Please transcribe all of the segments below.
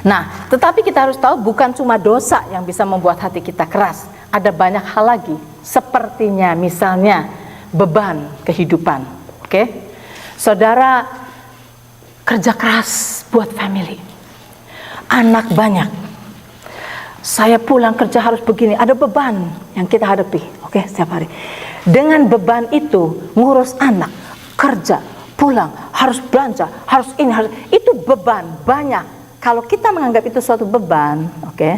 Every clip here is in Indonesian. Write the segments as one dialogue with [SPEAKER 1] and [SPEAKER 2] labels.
[SPEAKER 1] Nah, tetapi kita harus tahu bukan cuma dosa yang bisa membuat hati kita keras. Ada banyak hal lagi, sepertinya misalnya beban kehidupan. Oke? Saudara kerja keras buat family. Anak banyak. Saya pulang kerja harus begini, ada beban yang kita hadapi. Oke, setiap hari. Dengan beban itu, ngurus anak, kerja, pulang, harus belanja, harus ini, harus itu beban banyak. Kalau kita menganggap itu suatu beban, oke,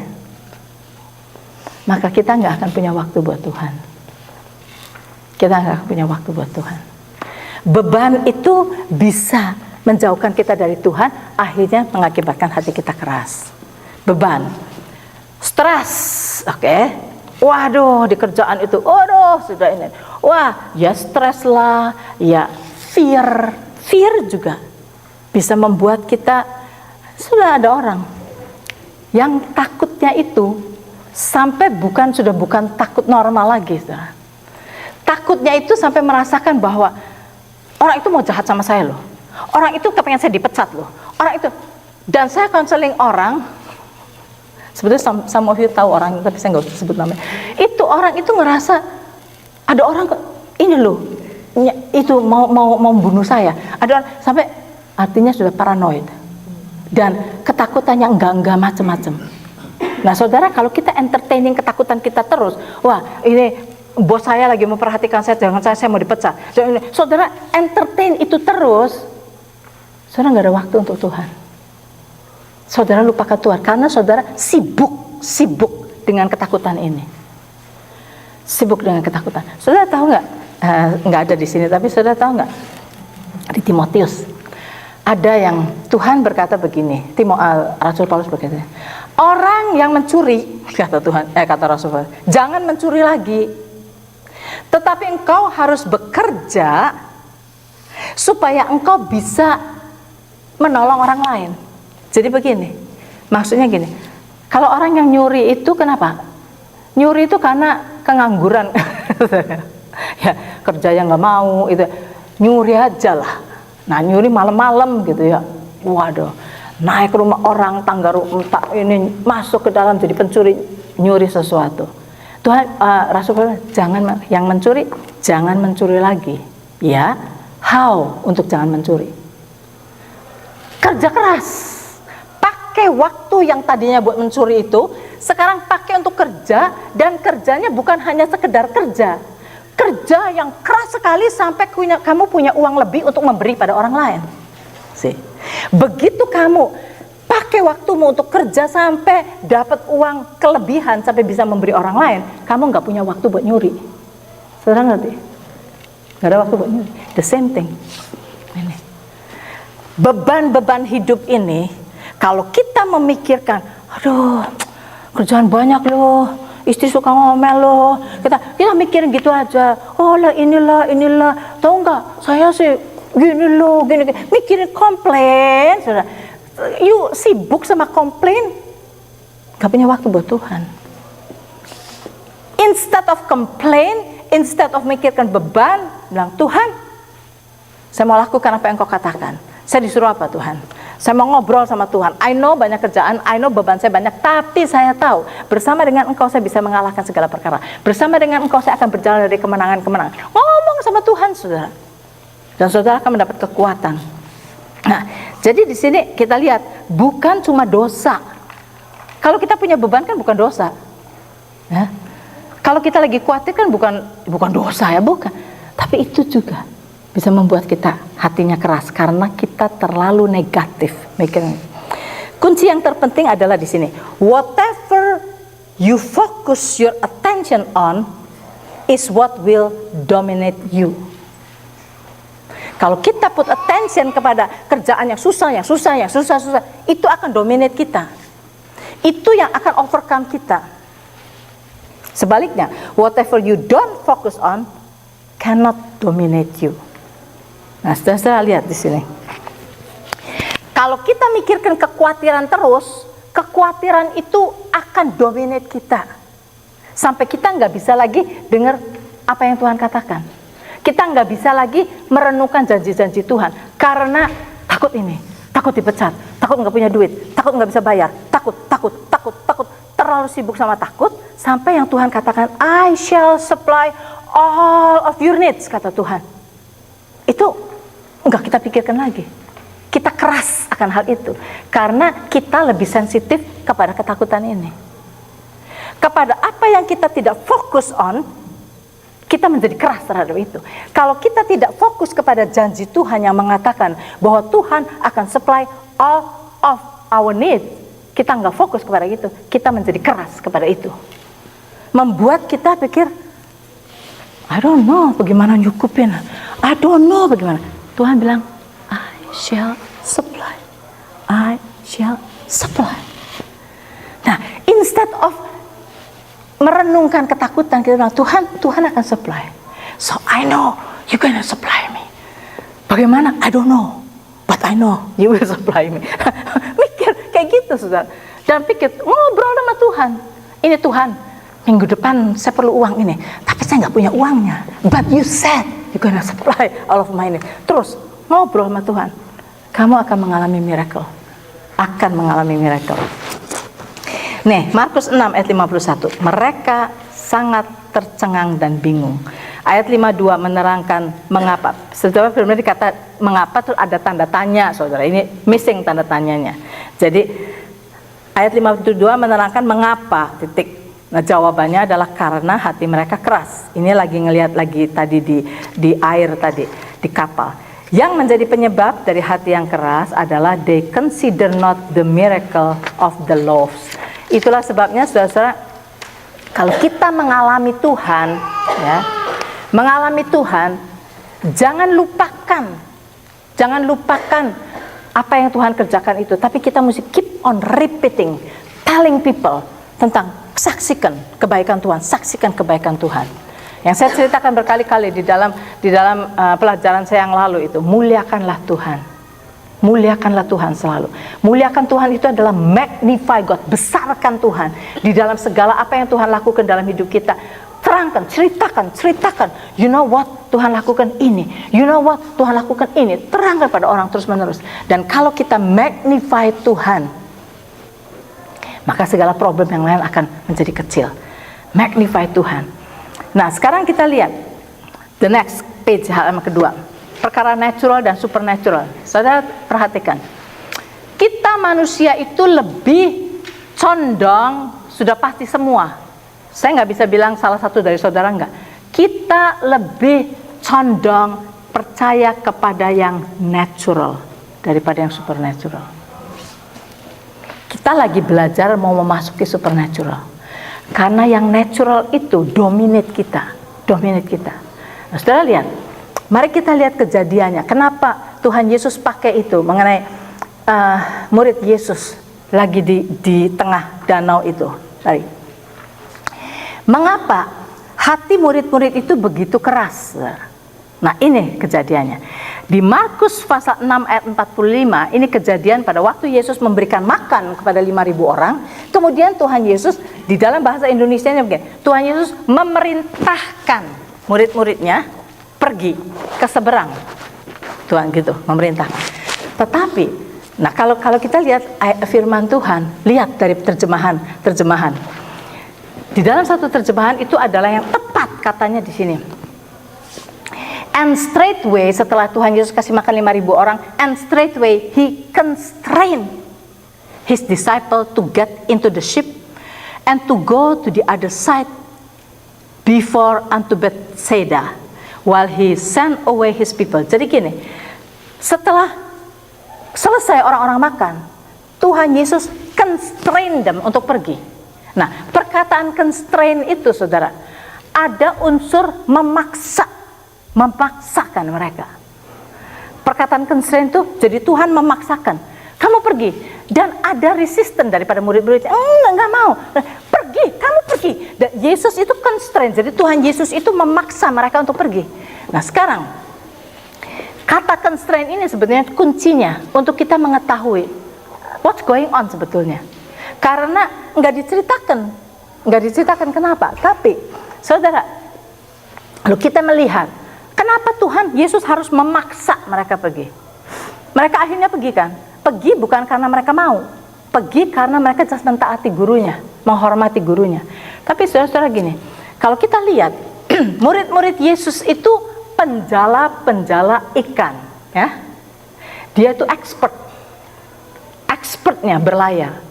[SPEAKER 1] maka kita nggak akan punya waktu buat Tuhan. Kita nggak akan punya waktu buat Tuhan. Beban itu bisa menjauhkan kita dari Tuhan, akhirnya mengakibatkan hati kita keras. Beban, stres, oke. Waduh, di kerjaan itu, waduh, sudah ini. Wah, ya stres lah, ya fear juga bisa membuat kita, sudah ada orang yang takutnya itu sampai sudah bukan takut normal lagi, saudara. Takutnya itu sampai merasakan bahwa orang itu mau jahat sama saya loh. Orang itu kepengen saya dipecat loh. Orang itu, dan saya konseling orang, sebetulnya some of you tahu orang, tapi saya nggak usah sebut namanya. Itu orang itu ngerasa ada orang ini loh, itu mau membunuh saya. Ada orang sampai artinya sudah paranoid dan ketakutannya enggak macam-macam. Nah, saudara, kalau kita entertaining ketakutan kita terus, wah ini bos saya lagi memperhatikan saya, jangan saya mau dipecat. Saudara entertain itu terus, saudara nggak ada waktu untuk Tuhan. Saudara lupakan Tuhan karena saudara sibuk dengan ketakutan ini. Sibuk dengan ketakutan. Saudara tahu nggak ada di sini, tapi saudara tahu nggak di Timotius ada yang Tuhan berkata begini, Rasul Paulus berkata, orang yang mencuri, kata Rasul Paulus, jangan mencuri lagi, tetapi engkau harus bekerja supaya engkau bisa menolong orang lain. Jadi begini, maksudnya gini, kalau orang yang nyuri itu kenapa? Nyuri itu karena kengangguran, ya kerja yang nggak mau, itu nyuri aja lah. Nah, nyuri malam-malam gitu ya, waduh, naik ke rumah orang, tangga rumah ini masuk ke dalam jadi pencuri, nyuri sesuatu. Tuhan, Rasul bilang, jangan yang mencuri, jangan mencuri lagi, ya. How untuk jangan mencuri? Kerja keras. Pakai waktu yang tadinya buat mencuri itu, sekarang pakai untuk kerja, dan kerjanya bukan hanya sekedar kerja. Kerja yang keras sekali sampai kamu punya uang lebih untuk memberi pada orang lain. Begitu kamu pakai waktumu untuk kerja sampai dapat uang kelebihan sampai bisa memberi orang lain, kamu nggak punya waktu buat nyuri. Saudara ngerti? Nggak ada waktu buat nyuri. The same thing. Ini. Beban-beban hidup ini, kalau kita memikirkan, aduh, kerjaan banyak loh, istri suka ngomel loh, kita mikirin gitu aja. Oh lah inilah, tahu nggak? Saya sih gini loh, gini. Mikirin komplain, saudara. You sibuk sama komplain, nggak punya waktu buat Tuhan. Instead of complain, instead of mikirkan beban, bilang Tuhan, saya mau lakukan apa yang Kau katakan. Saya disuruh apa Tuhan? Saya mau ngobrol sama Tuhan. I know banyak kerjaan, I know beban saya banyak, tapi saya tahu bersama dengan Engkau saya bisa mengalahkan segala perkara. Bersama dengan Engkau saya akan berjalan dari kemenangan ke kemenangan. Ngomong sama Tuhan, saudara. Dan saudara akan mendapat kekuatan. Nah, jadi di sini kita lihat bukan cuma dosa. Kalau kita punya beban kan bukan dosa. Ya. Kalau kita lagi khawatir kan bukan dosa ya, bukan. Tapi itu juga bisa membuat kita hatinya keras karena kita terlalu negatif. Kunci yang terpenting adalah di sini. Whatever you focus your attention on is what will dominate you. Kalau kita put attention kepada kerjaan yang susah, itu akan dominate kita. Itu yang akan overcome kita. Sebaliknya, whatever you don't focus on cannot dominate you. Nah, saudara lihat di sini. Kalau kita mikirkan kekhawatiran terus, kekhawatiran itu akan dominate kita. Sampai kita nggak bisa lagi dengar apa yang Tuhan katakan. Kita nggak bisa lagi merenungkan janji-janji Tuhan. Karena takut ini, takut dipecat, takut nggak punya duit, takut nggak bisa bayar, takut, terlalu sibuk sama takut, sampai yang Tuhan katakan, I shall supply all of your needs, kata Tuhan. Itu nggak kita pikirkan lagi. Kita keras akan hal itu, karena kita lebih sensitif kepada ketakutan ini. Kepada apa yang kita tidak fokus on, kita menjadi keras terhadap itu. Kalau kita tidak fokus kepada janji Tuhan yang mengatakan bahwa Tuhan akan supply all of our needs, kita nggak fokus kepada itu, kita menjadi keras kepada itu. Membuat kita pikir, I don't know bagaimana nyukupin, I don't know bagaimana. Tuhan bilang, I shall supply, I shall supply. Nah, instead of merenungkan ketakutan, kita bilang, Tuhan akan supply. So I know you gonna supply me. Bagaimana? I don't know, but I know you will supply me. Mikir kayak gitu, saudara. Dan pikir, ngobrol sama Tuhan. Ini Tuhan, minggu depan saya perlu uang ini, tapi saya nggak punya uangnya. But you said you gonna supply all of my need. Terus ngobrol sama Tuhan. Kamu akan mengalami miracle. Akan mengalami miracle. Nih, Markus 6 ayat 51. Mereka sangat tercengang dan bingung. Ayat 52 menerangkan mengapa. Setelah firman dikata mengapa, tuh ada tanda tanya, saudara. Ini missing tanda tanyanya. Jadi ayat 52 menerangkan mengapa, titik. Nah, jawabannya adalah karena hati mereka keras. Ini lagi ngelihat lagi tadi di air tadi, di kapal. Yang menjadi penyebab dari hati yang keras adalah they consider not the miracle of the loaves. Itulah sebabnya, saudara-saudara, kalau kita mengalami Tuhan, ya, mengalami Tuhan, jangan lupakan apa yang Tuhan kerjakan itu. Tapi kita mesti keep on repeating, telling people tentang saksikan kebaikan Tuhan, saksikan kebaikan Tuhan. Yang saya ceritakan berkali-kali di dalam pelajaran saya yang lalu itu, muliakanlah Tuhan. Muliakanlah Tuhan selalu. Muliakan Tuhan itu adalah magnify God, besarkan Tuhan di dalam segala apa yang Tuhan lakukan dalam hidup kita. Terangkan, ceritakan. You know what? Tuhan lakukan ini. You know what? Tuhan lakukan ini. Terangkan pada orang terus-menerus. Dan kalau kita magnify Tuhan, maka segala problem yang lain akan menjadi kecil. Magnify Tuhan. Nah, sekarang kita lihat the next page, halaman kedua. Perkara natural dan supernatural. Saudara perhatikan, kita manusia itu lebih condong, sudah pasti semua. Saya nggak bisa bilang salah satu dari saudara enggak. Kita lebih condong percaya kepada yang natural daripada yang supernatural. Kita lagi belajar mau memasuki supernatural. Karena yang natural itu dominate kita. Nah, saudara lihat. Mari kita lihat kejadiannya. Kenapa Tuhan Yesus pakai itu mengenai murid Yesus lagi di tengah danau itu. Mengapa hati murid-murid itu begitu keras? Nah, ini kejadiannya. Di Markus pasal 6 ayat 45, ini kejadian pada waktu Yesus memberikan makan kepada 5.000 orang. Kemudian Tuhan Yesus, di dalam bahasa Indonesianya begini, Tuhan Yesus memerintahkan murid-muridnya pergi ke seberang. Tuhan gitu memerintah. Tetapi, nah kalau kita lihat firman Tuhan, lihat dari terjemahan. Di dalam satu terjemahan itu adalah yang tepat katanya di sini. And straightway, setelah Tuhan Yesus kasih makan 5.000 orang, and straightway he constrained his disciple to get into the ship and to go to the other side before unto Bethsaida. While he sent away his people. Jadi gini, setelah selesai orang-orang makan, Tuhan Yesus constrain them untuk pergi. Nah, perkataan constrain itu, saudara, ada unsur memaksakan mereka. Perkataan constrain itu, jadi Tuhan memaksakan, kamu pergi. Dan ada resisten daripada murid-muridnya, enggak mau. Pergi, kamu pergi. Dan Yesus itu constraint, jadi Tuhan Yesus itu memaksa mereka untuk pergi. Nah, sekarang kata constraint ini sebenarnya kuncinya untuk kita mengetahui what's going on sebetulnya. Karena nggak diceritakan kenapa. Tapi, saudara, lalu kita melihat kenapa Tuhan Yesus harus memaksa mereka pergi. Mereka akhirnya pergi kan? Pergi bukan karena mereka mau, pergi karena mereka just mentaati gurunya, menghormati gurunya. Tapi saudara-saudara gini, kalau kita lihat murid-murid Yesus itu penjala-penjala ikan, ya. Dia itu expertnya berlayar.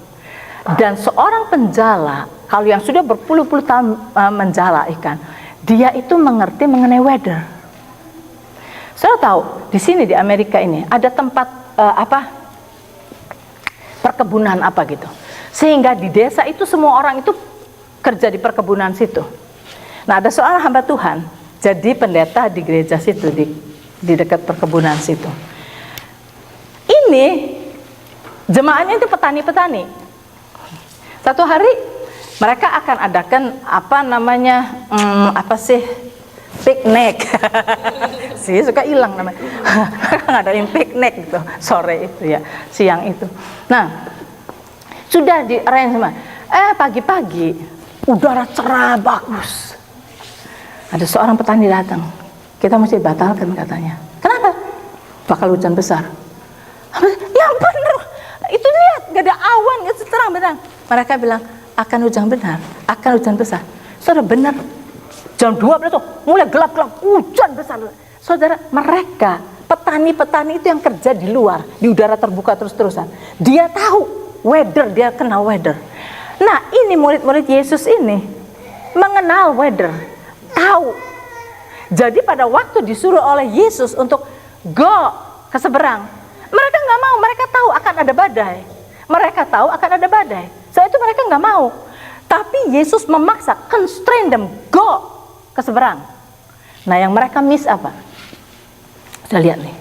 [SPEAKER 1] Dan seorang penjala, kalau yang sudah berpuluh-puluh tahun menjala ikan, dia itu mengerti mengenai weather. Saya tahu di sini di Amerika ini ada tempat perkebunan apa gitu, sehingga di desa itu semua orang itu kerja di perkebunan situ. Nah, ada seorang hamba Tuhan jadi pendeta di gereja situ, di dekat perkebunan situ. Ini jemaahnya itu petani-petani. Satu hari mereka akan adakan piknik. Sih suka hilang namanya. Mereka ngadain piknik gitu sore itu ya, siang itu. Nah, sudah di arrange semua. Pagi-pagi udara cerah bagus. Ada seorang petani datang. Kita mesti batalkan katanya. Kenapa? Bakal hujan besar. Yang benar. Itu lihat, gak ada awan, gak terang benar. Mereka bilang akan hujan benar, akan hujan besar. Saudara, benar. Jam 12 tuh mulai gelap-gelap, hujan besar. Saudara, mereka petani-petani itu yang kerja di luar, di udara terbuka terus-terusan. Dia tahu weather, dia kenal weather. Nah, ini murid-murid Yesus ini mengenal weather, tahu. Jadi pada waktu disuruh oleh Yesus untuk go ke seberang, mereka nggak mau. Mereka tahu akan ada badai. Mereka tahu akan ada badai. Soalnya itu mereka nggak mau. Tapi Yesus memaksa, constrain them, go ke seberang. Nah, yang mereka miss apa? Sudah lihat nih,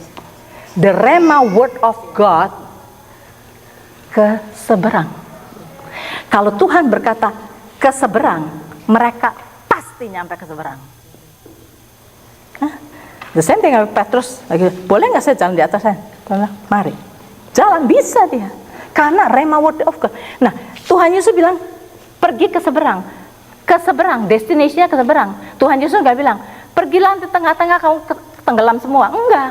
[SPEAKER 1] the Rhema word of God ke seberang. Kalau Tuhan berkata ke seberang, mereka pasti nyampe ke seberang. The same thing with Petrus lagi, boleh nggak saya jalan di atas saya? Mari, jalan, bisa dia, karena Rhema word of God. Nah, Tuhan Yesus bilang pergi ke seberang, destinasinya ke seberang. Tuhan Yesus nggak bilang pergilah di tengah-tengah kamu tenggelam semua, enggak.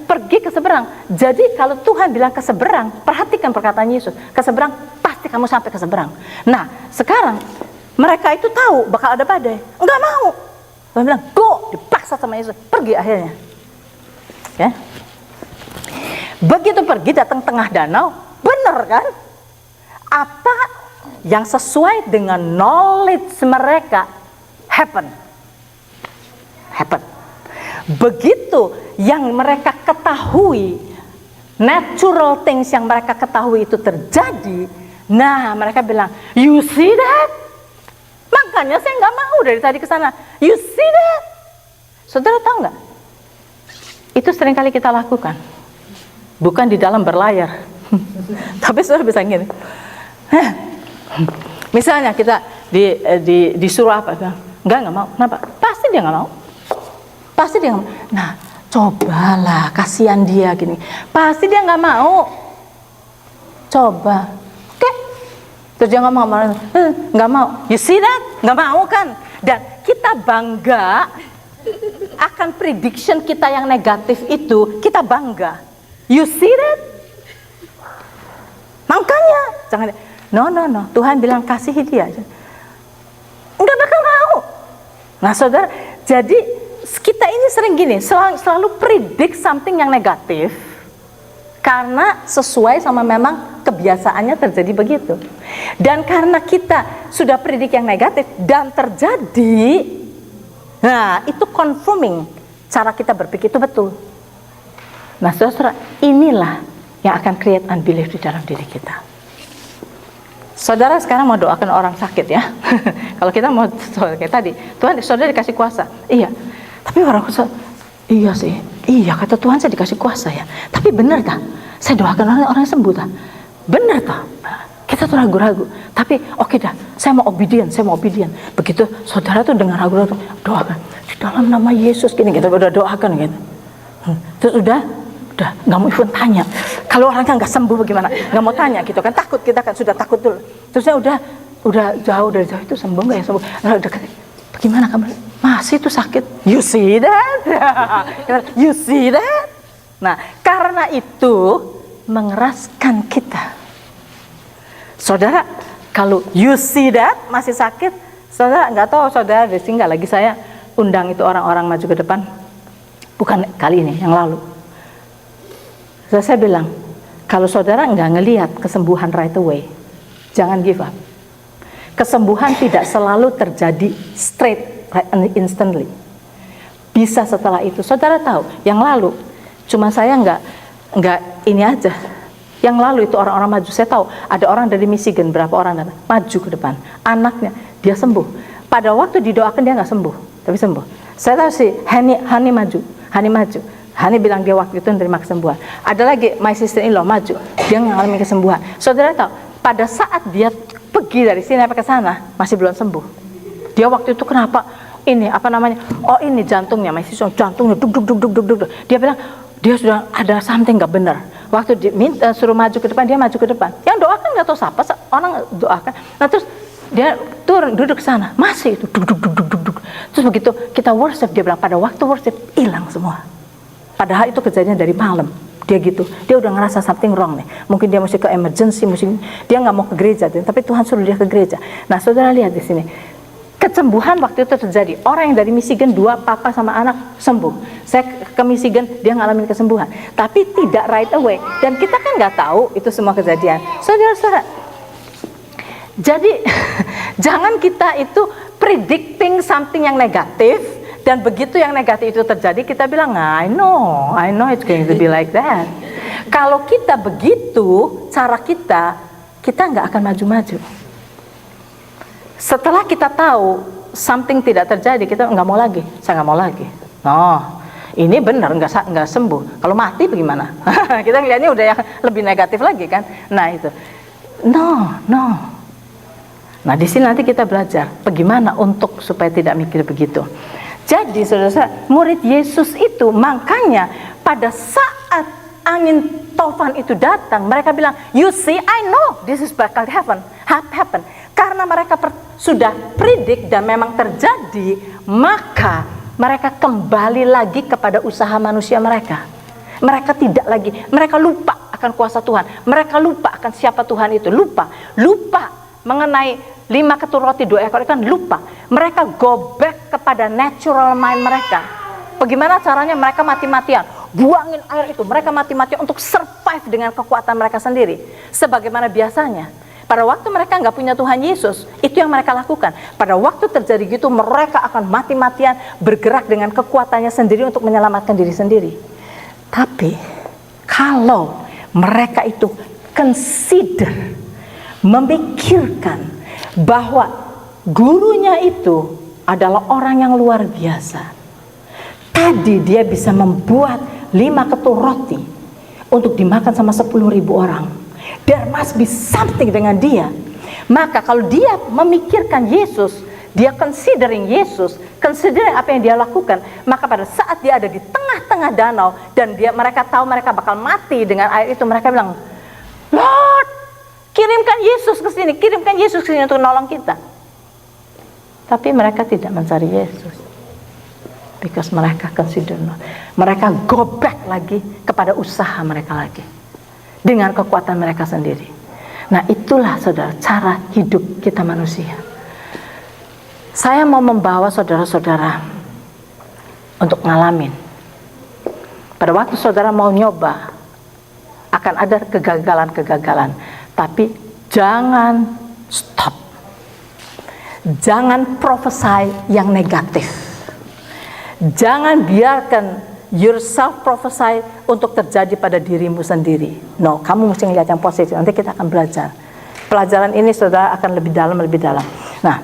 [SPEAKER 1] Pergi ke seberang. Jadi kalau Tuhan bilang ke seberang, perhatikan perkataan Yesus, ke seberang, pasti kamu sampai ke seberang. Nah, sekarang mereka itu tahu bakal ada badai, enggak mau. Tuhan bilang go, dipaksa sama Yesus, pergi akhirnya. Ya. Begitu pergi, datang tengah danau, benar kan? Apa yang sesuai dengan knowledge mereka happen. Begitu yang mereka ketahui, natural things yang mereka ketahui itu terjadi, nah mereka bilang, you see that? Makanya saya nggak mau dari tadi ke sana. You see that? Saudara tahu nggak? Itu seringkali kita lakukan, bukan di dalam berlayar, tapi saudara bisa gini. Misalnya kita disuruh apa? Nggak mau. Kenapa? Pasti dia nggak mau. Nah, cobalah, kasihan dia gini. Pasti dia nggak mau. Coba, oke? Terus dia nggak mau. You see that? Nggak mau kan? Dan kita bangga akan prediction kita yang negatif itu. Kita bangga. You see that? Makanya jangan. No. Tuhan bilang kasihi dia. Enggak bakal mau. Nah, saudara, jadi kita ini sering gini, selalu predict something yang negatif karena sesuai sama memang kebiasaannya terjadi begitu. Dan karena kita sudah predict yang negatif dan terjadi, nah itu confirming cara kita berpikir itu betul. Nah, saudara, inilah yang akan create unbelief di dalam diri kita. Saudara sekarang mau doakan orang sakit ya. Kalau kita mau kayak tadi, Tuhan, saudara dikasih kuasa. Iya. Tapi orang iya sih. Iya, kata Tuhan saya dikasih kuasa ya. Tapi benar tak? Saya doakan orang sembuh tak? Benar tak? Kita tuh ragu-ragu. Tapi oke dah, saya mau obedient. Begitu saudara tuh dengan ragu-ragu, doakan di dalam nama Yesus gini, kita udah doakan gitu. Terus udah nggak mau even tanya. Kalau orangnya nggak sembuh bagaimana? Nggak mau tanya gitu kan, takut, kita kan sudah takut dulu. Terusnya udah jauh dari jauh itu sembuh nggak ya sembuh? Nah, udah bagaimana kamu? Masih itu sakit? You see that? You see that? Nah, karena itu mengeraskan kita. Saudara, kalau you see that masih sakit, saudara nggak tahu saudara di sini nggak lagi saya undang itu orang-orang maju ke depan, bukan kali ini, yang lalu. Saya bilang, kalau saudara nggak ngelihat kesembuhan right away, jangan give up. Kesembuhan tidak selalu terjadi straight, right, instantly. Bisa setelah itu. Saudara tahu, yang lalu cuma saya nggak ini aja. Yang lalu itu orang-orang maju. Saya tahu ada orang dari Michigan, berapa orang datang, maju ke depan. Anaknya dia sembuh. Pada waktu didoakan dia nggak sembuh, tapi sembuh. Saya tahu sih, Hani maju. Hani bilang dia waktu itu menerima kesembuhan. Ada lagi my sister-in-law maju, dia mengalami kesembuhan. Saudara tahu, pada saat dia pergi dari sini sampai ke sana masih belum sembuh. Dia waktu itu kenapa? Ini apa namanya? Oh ini jantungnya, my sister, jantungnya duk. Dia bilang dia sudah ada something nggak benar. Waktu dia suruh maju ke depan, dia maju ke depan. Yang doakan nggak tahu siapa, orang doakan. Nah terus dia turun duduk ke sana, masih itu duk. Terus begitu kita worship, dia bilang pada waktu worship hilang semua. Padahal itu kejadian dari malam. Dia gitu, dia udah ngerasa something wrong nih. Mungkin dia mesti ke emergency, dia nggak mau ke gereja, tapi Tuhan suruh dia ke gereja. Nah saudara lihat di sini, kesembuhan waktu itu terjadi. Orang yang dari Michigan, 2 papa sama anak sembuh. Saya ke Michigan, dia ngalamin kesembuhan, tapi tidak right away. Dan kita kan nggak tahu itu semua kejadian. Saudara-saudara, jadi jangan kita itu predicting something yang negatif. Dan begitu yang negatif itu terjadi, kita bilang, I know it's going to be like that. Kalau kita begitu, cara kita nggak akan maju-maju. Setelah kita tahu something tidak terjadi, kita nggak mau lagi. Saya nggak mau lagi. Oh, ini benar nggak sembuh. Kalau mati bagaimana? Kita ngeliatnya udah yang lebih negatif lagi kan? Nah itu, no. Nah di sini nanti kita belajar bagaimana untuk supaya tidak mikir begitu. Jadi saudara, murid Yesus itu makanya pada saat angin tofan itu datang, mereka bilang, you see, I know this is bakal happen. Karena mereka sudah predik dan memang terjadi, maka mereka kembali lagi kepada usaha manusia mereka. Mereka tidak lagi, mereka lupa akan kuasa Tuhan. Mereka lupa akan siapa Tuhan itu. Lupa mengenai 5 ketur roti 2 ekor ikan, lupa. Mereka go back kepada natural mind mereka. Bagaimana caranya mereka mati-matian buangin air itu, mereka mati-matian untuk survive dengan kekuatan mereka sendiri. Sebagaimana biasanya pada waktu mereka nggak punya Tuhan Yesus, itu yang mereka lakukan. Pada waktu terjadi gitu, mereka akan mati-matian bergerak dengan kekuatannya sendiri untuk menyelamatkan diri sendiri. Tapi kalau mereka itu consider, memikirkan bahwa gurunya itu adalah orang yang luar biasa. Tadi dia bisa membuat 5 ketur roti untuk dimakan sama 10.000 orang. There must be something dengan dia. Maka kalau dia memikirkan Yesus, dia considering Yesus, considering apa yang dia lakukan, maka pada saat dia ada di tengah-tengah danau dan mereka tahu mereka bakal mati dengan air itu, mereka bilang, Lord, kirimkan Yesus ke sini untuk nolong kita. Tapi mereka tidak mencari Yesus. Because mereka consider, mereka go back lagi kepada usaha mereka lagi. Dengan kekuatan mereka sendiri. Nah itulah saudara, cara hidup kita manusia. Saya mau membawa saudara-saudara untuk ngalamin. Pada waktu saudara mau nyoba, akan ada kegagalan-kegagalan. Tapi jangan stop. Jangan prophesy yang negatif. Jangan biarkan yourself prophesy untuk terjadi pada dirimu sendiri. No, kamu mesti lihat yang positif. Nanti kita akan belajar. Pelajaran ini saudara akan lebih dalam. Nah,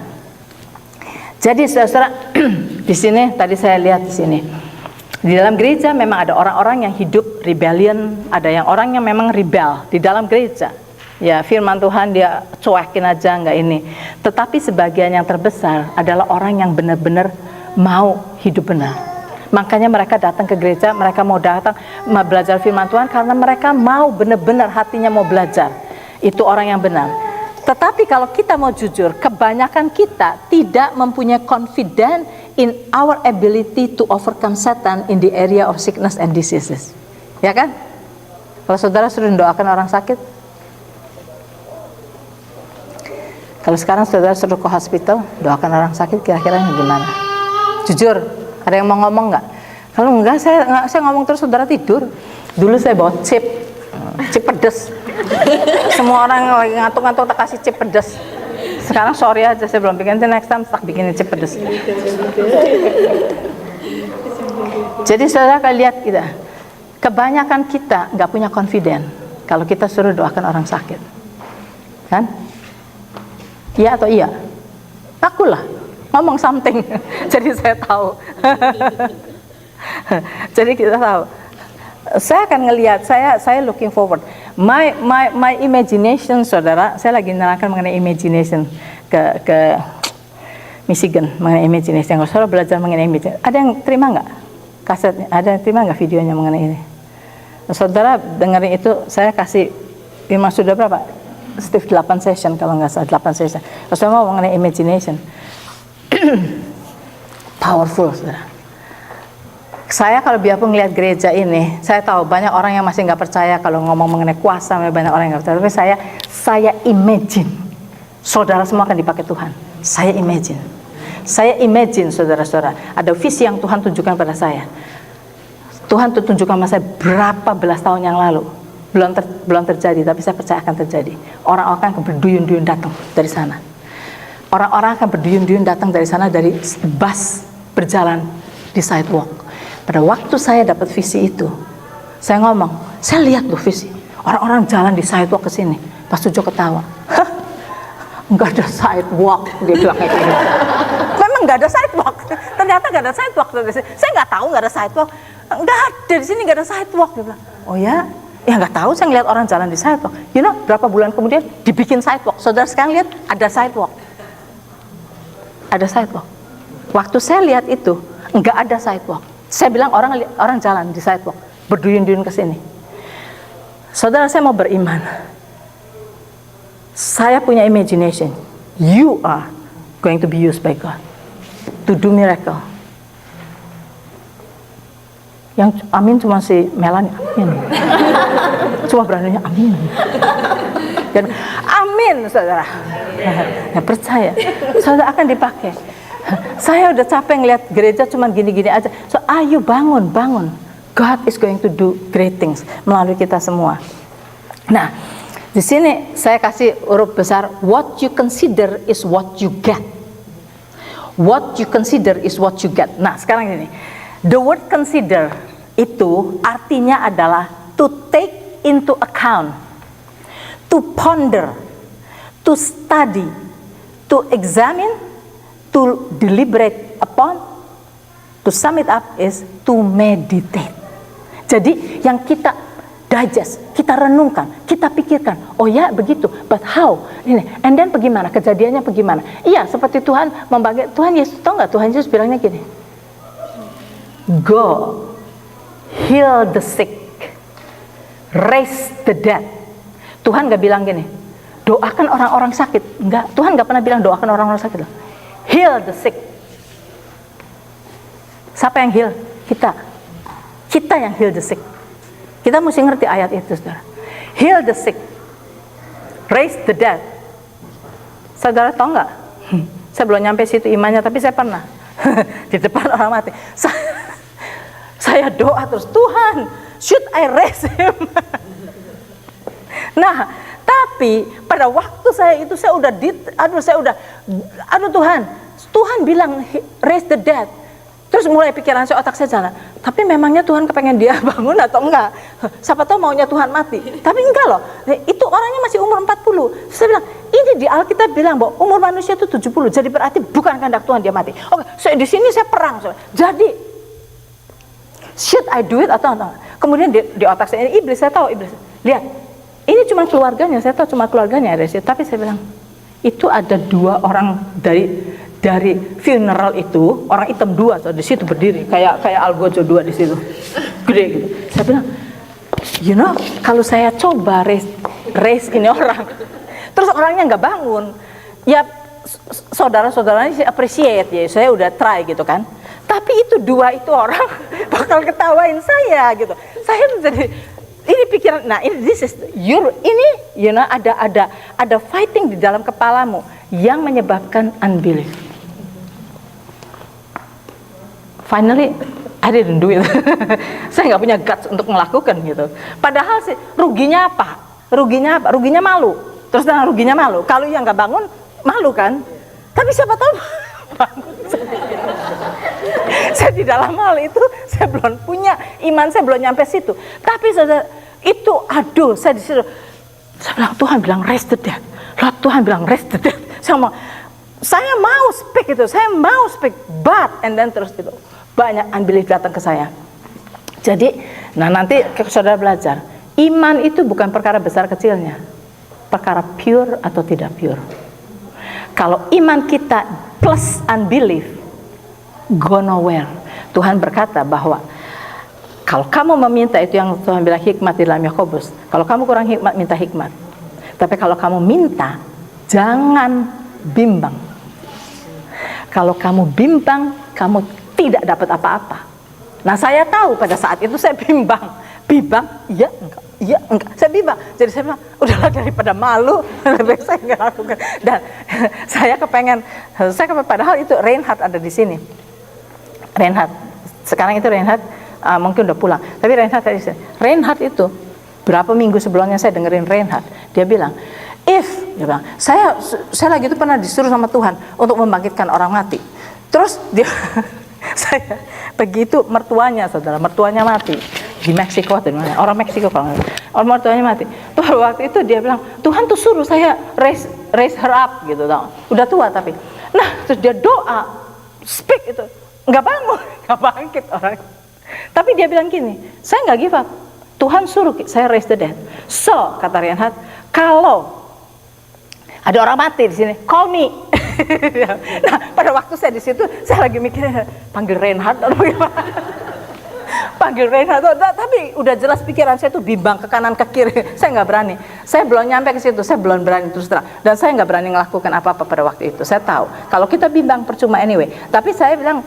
[SPEAKER 1] jadi saudara di sini tadi saya lihat di sini. Di dalam gereja memang ada orang-orang yang hidup rebellion, ada yang orang yang memang rebel di dalam gereja. Ya, firman Tuhan dia cuekin aja, enggak ini. Tetapi sebagian yang terbesar adalah orang yang benar-benar mau hidup benar. Makanya mereka datang ke gereja, mereka mau datang belajar firman Tuhan karena mereka mau benar-benar hatinya mau belajar. Itu orang yang benar. Tetapi kalau kita mau jujur, kebanyakan kita tidak mempunyai confidence in our ability to overcome Satan in the area of sickness and diseases. Ya kan? Kalau saudara suruh doakan orang sakit, kalau sekarang saudara suruh ke hospital, doakan orang sakit, kira-kira gimana? Jujur, ada yang mau ngomong nggak? Kalau enggak, saya ngomong terus saudara tidur. Dulu saya bawa chip pedes. Semua orang lagi ngantuk-ngantuk tak kasih chip pedes. Sekarang sorry aja, saya belum bikin, next time tak bikinin chip pedes. Jadi saudara akan lihat kita, kebanyakan kita nggak punya confidence kalau kita suruh doakan orang sakit, kan? Iya atau iya? Akulah ngomong something, jadi saya tahu. Jadi kita tahu. Saya akan ngelihat, saya looking forward. My imagination, saudara, saya lagi menerangkan mengenai imagination ke Michigan, mengenai imagination. Kalau saudara belajar mengenai imagination, ada yang terima nggak kasetnya? Ada yang terima nggak videonya mengenai ini? Saudara dengerin itu, saya kasih, memang sudah berapa? Steve 8 session kalau nggak salah, 8 session. Kalau saudara mau mengenai imagination, powerful, saudara. Saya kalau biarpun ngelihat gereja ini, saya tahu banyak orang yang masih nggak percaya kalau ngomong mengenai kuasa, banyak orang yang nggak percaya. Tapi saya imagine, saudara semua akan dipakai Tuhan. Saya imagine, saudara-saudara, ada visi yang Tuhan tunjukkan pada saya. Tuhan tunjukkan pada saya berapa belas tahun yang lalu, belum terjadi, tapi saya percaya akan terjadi. Orang-orang akan berduyun-duyun datang dari sana. Orang-orang akan berduyun-duyun datang dari sana, dari bus berjalan di sidewalk. Pada waktu saya dapat visi itu, saya ngomong, saya lihat loh visi, orang-orang jalan di sidewalk ke sini. Pas Tujo ketawa, nggak ada sidewalk, dia bilang kayak gitu. Memang nggak ada sidewalk, ternyata nggak ada sidewalk. Saya nggak tahu nggak ada sidewalk, nggak ada di sini, nggak ada sidewalk. Dia bilang, oh ya nggak tahu, saya ngeliat orang jalan di sidewalk. You know, berapa bulan kemudian dibikin sidewalk. Saudara sekarang lihat ada sidewalk, Waktu saya lihat itu nggak ada sidewalk. Saya bilang orang jalan di sidewalk, berduyun-duyun ke sini. Saudara, saya mau beriman. Saya punya imagination. You are going to be used by God to do miracle. Yang amin cuma si Melanie, amin. Cuma beraninya amin. Dan amin, saudara. Ya, percaya, saudara akan dipakai. Saya udah capek ngeliat gereja cuma gini-gini aja. So ayo bangun. God is going to do great things melalui kita semua. Nah, di sini saya kasih huruf besar, what you consider is what you get. What you consider is what you get. Nah, sekarang ini, the word consider itu artinya adalah to take into account, to ponder, to study, to examine, to deliberate upon, to sum it up is to meditate. Jadi yang kita digest, kita renungkan, kita pikirkan, oh ya begitu, but how? Ini, and then bagaimana? Kejadiannya bagaimana? Iya, seperti Tuhan membagi, Tuhan Yesus, tahu nggak Tuhan Yesus bilangnya gini, go, heal the sick, raise the dead. Tuhan nggak bilang gini, doakan orang-orang sakit. Enggak, Tuhan nggak pernah bilang doakan orang-orang sakit loh. Heal the sick. Siapa yang heal? Kita yang heal the sick. Kita mesti ngerti ayat itu, saudara. Heal the sick, raise the dead. Saudara tahu nggak? Saya belum nyampe situ imannya, tapi saya pernah di depan orang mati. Saya doa terus, Tuhan, should I raise him? Nah, tapi pada waktu saya itu Tuhan bilang raise the dead. Terus mulai pikiran saya, otak saya jalan. Tapi memangnya Tuhan kepengen dia bangun atau enggak? Siapa tahu maunya Tuhan mati. Tapi enggak loh. Itu orangnya masih umur 40. Saya bilang, ini di Alkitab bilang bahwa umur manusia itu 70. Jadi berarti bukan kehendak Tuhan dia mati. Oke, di sini saya perang. Jadi should I do it atau enggak? Kemudian di otak saya ini iblis, saya tahu iblis. Lihat, ini cuma keluarganya, saya tahu cuma keluarganya ada di situ. Tapi saya bilang, itu ada 2 orang dari funeral itu, orang hitam 2 di situ berdiri, kayak Algojo 2 di situ, gede gitu. Saya bilang, you know, kalau saya coba raise ini orang, terus orangnya nggak bangun, ya saudara-saudaranya sih appreciate ya, saya udah try gitu kan. Tapi itu 2 itu orang bakal ketawain saya gitu. Saya jadi Ini pikiran, nah ini ada fighting di dalam kepalamu yang menyebabkan unbelief. Finally, I didn't do it. Saya nggak punya guts untuk melakukan gitu. Padahal sih ruginya apa? Ruginya malu. Terus ruginya malu. Kalau yang nggak bangun, malu kan? Tapi siapa tahu bangun. Saya di dalam hal itu saya belum punya iman, saya belum nyampe situ. Tapi saudara, itu saya di situ. Saya bilang Tuhan bilang raise the dead. Tuhan bilang raise the dead. Saya mau speak itu, but and then terus itu banyak unbelief datang ke saya. Jadi, nanti saudara belajar, iman itu bukan perkara besar kecilnya, perkara pure atau tidak pure. Kalau iman kita plus unbelief, go nowhere. Tuhan berkata bahwa kalau kamu meminta, itu yang Tuhan bilang hikmat di dalam Yakobus. Kalau kamu kurang hikmat, minta hikmat. Tapi kalau kamu minta, jangan bimbang. Kalau kamu bimbang, kamu tidak dapat apa-apa. Nah, saya tahu pada saat itu saya bimbang, iya enggak, saya bimbang. Jadi saya bilang, udahlah daripada malu, lebih baik saya enggak lakukan. Dan saya kepengen, padahal itu Reinhard ada di sini. Reinhard, sekarang itu Reinhard mungkin udah pulang. Tapi Reinhard ada di sini. Reinhard itu berapa minggu sebelumnya saya dengerin Reinhard, dia bilang, dia bilang, saya lagi itu pernah disuruh sama Tuhan untuk membangkitkan orang mati. Terus dia saya begitu mertuanya mati di Meksiko, orang Meksiko kalau mertuanya mati. Tuh waktu itu dia bilang, Tuhan tuh suruh saya raise her up gitu, udah tua tapi. Nah, terus dia doa, speak itu, nggak bangun, nggak bangkit orang. Tapi dia bilang gini, saya nggak give up. Tuhan suruh saya raise the dead. So, kata Reinhard, kalau ada orang mati di sini, call me. Nah, pada waktu saya di situ, saya lagi mikir panggil Reinhard atau bagaimana? Panggil Reinhard, tapi udah jelas pikiran saya tuh bimbang ke kanan ke kiri. Saya nggak berani. Saya belum nyampe ke situ, saya belum berani terus terang. Dan saya nggak berani melakukan apa-apa pada waktu itu. Saya tahu kalau kita bimbang percuma anyway. Tapi saya bilang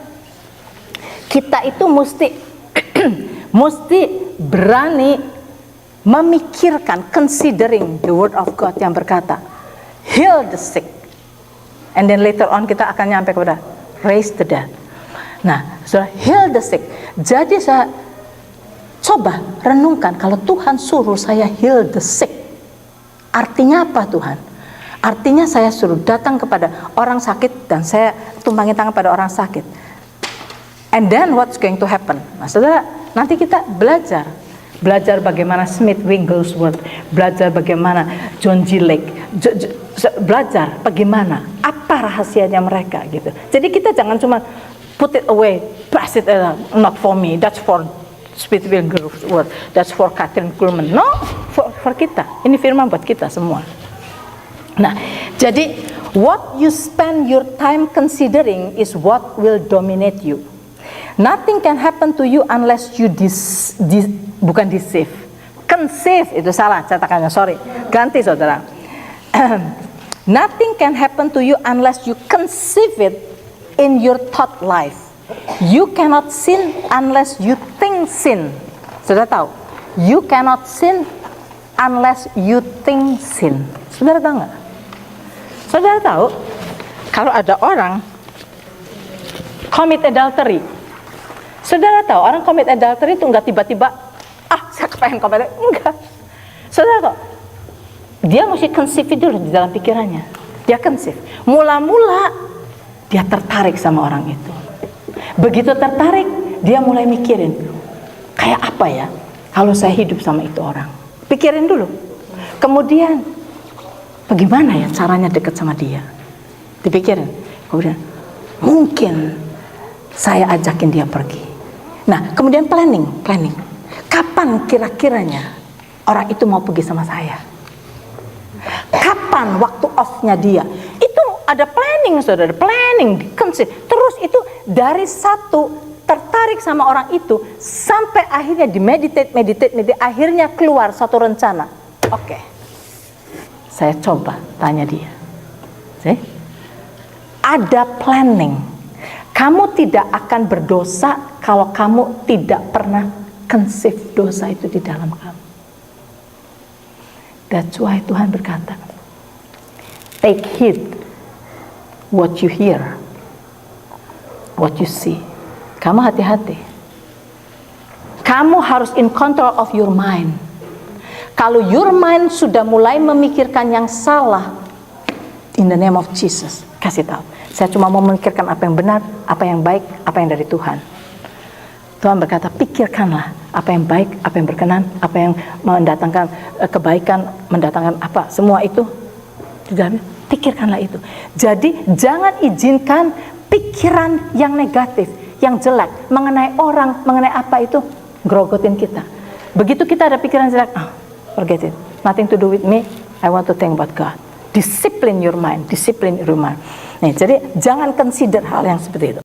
[SPEAKER 1] kita itu mesti berani memikirkan, considering the word of God yang berkata heal the sick, and then later on kita akan nyampe kepada raise the dead. Nah, so heal the sick. Jadi saya coba renungkan, kalau Tuhan suruh saya heal the sick, artinya apa Tuhan? Artinya saya suruh datang kepada orang sakit dan saya tumpangin tangan pada orang sakit. And then what's going to happen? Nah, saudara, nanti kita belajar bagaimana Smith Wigglesworth, belajar bagaimana John G. Lake, belajar bagaimana, apa rahasianya mereka gitu. Jadi kita jangan cuma put it away, pass it, not for me, that's for Smith Wigglesworth, that's for Catherine Kuhlman. No, for kita. Ini firman buat kita semua. Nah, jadi what you spend your time considering is what will dominate you. Nothing can happen to you unless you bukan deceive. Conceive itu salah cetakannya, sorry. Ganti saudara. Nothing can happen to you unless you conceive it in your thought life. You cannot sin unless you think sin. Saudara tahu? You cannot sin unless you think sin. Saudara tahu nggak? Saudara tahu kalau ada orang commit adultery. Saudara tahu orang commit adultery itu nggak tiba-tiba saya kepengen commit, enggak. Saudara tahu dia mesti conceive dulu di dalam pikirannya. Dia conceive. Mula-mula dia tertarik sama orang itu. Begitu tertarik, dia mulai mikirin kayak apa ya kalau saya hidup sama itu orang. Pikirin dulu. Kemudian bagaimana ya caranya dekat sama dia? Dipikirin. Kemudian mungkin saya ajakin dia pergi. Nah, kemudian planning. Kapan kira-kiranya orang itu mau pergi sama saya? Kapan waktu off-nya dia? Itu ada planning, saudara. Planning, terus itu dari satu tertarik sama orang itu sampai akhirnya meditate, akhirnya keluar satu rencana. Oke. Saya coba tanya dia. Ada planning. Kamu tidak akan berdosa kalau kamu tidak pernah conceive dosa itu di dalam kamu. That's why Tuhan berkata, take heed what you hear, what you see. Kamu hati-hati. Kamu harus in control of your mind. Kalau your mind sudah mulai memikirkan yang salah, in the name of Jesus, kasih tahu. Saya cuma mau memikirkan apa yang benar, apa yang baik, apa yang dari Tuhan. Tuhan berkata, pikirkanlah apa yang baik, apa yang berkenan, apa yang mendatangkan kebaikan, mendatangkan apa, semua itu. Pikirkanlah itu. Jadi jangan izinkan pikiran yang negatif, yang jelek, mengenai orang, mengenai apa itu, grogotin kita. Begitu kita ada pikiran jelek, forget it, nothing to do with me, I want to think about God. Discipline your mind, discipline your mind. Nih, jadi jangan consider hal yang seperti itu.